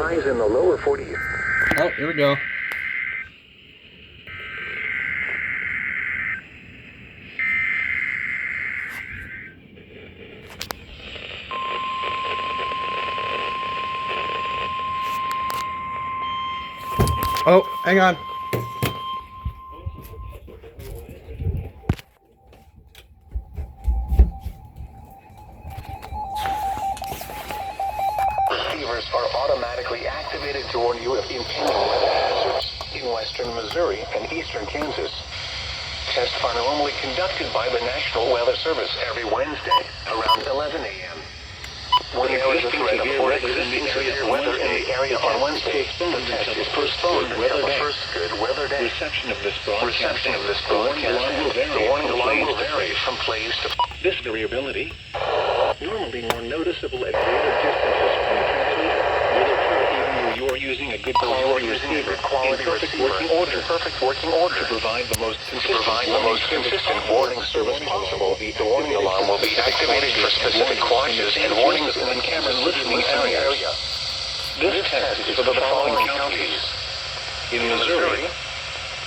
Highs in the lower 40s. Oh, here we go. Oh, hang on. Receivers are automatically activated to warn you of impending weather hazards in western Missouri and eastern Kansas. Tests are normally conducted by the National Weather Service every Wednesday around 11 a.m. When there is a threat of existing severe weather in the area on Wednesday, the test is postponed until the first good weather day. Reception of this broadcast, The warning alarm will vary from place to place. This variability, normally more noticeable at greater distances from the transmitter, will occur even though you are using a good quality receiver in perfect working order. To provide the most consistent warning service possible, the warning alarm will be activated for specific watches and warnings in the camera listening area. This test is for the following counties: in Missouri,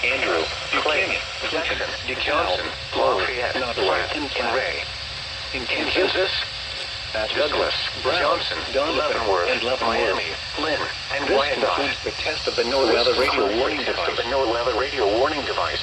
Andrew, Clay, Buchanan, Jackson, DeKalb, Lafayette, Platte, and Ray. in In Kansas, Douglas, Brown, Johnson, Donovan, Leavenworth, and Leavenworth. Miami, Lynn, and This Wyandotte. concludes the test of the NOAA weather radio warning device. The NOAA weather radio warning device.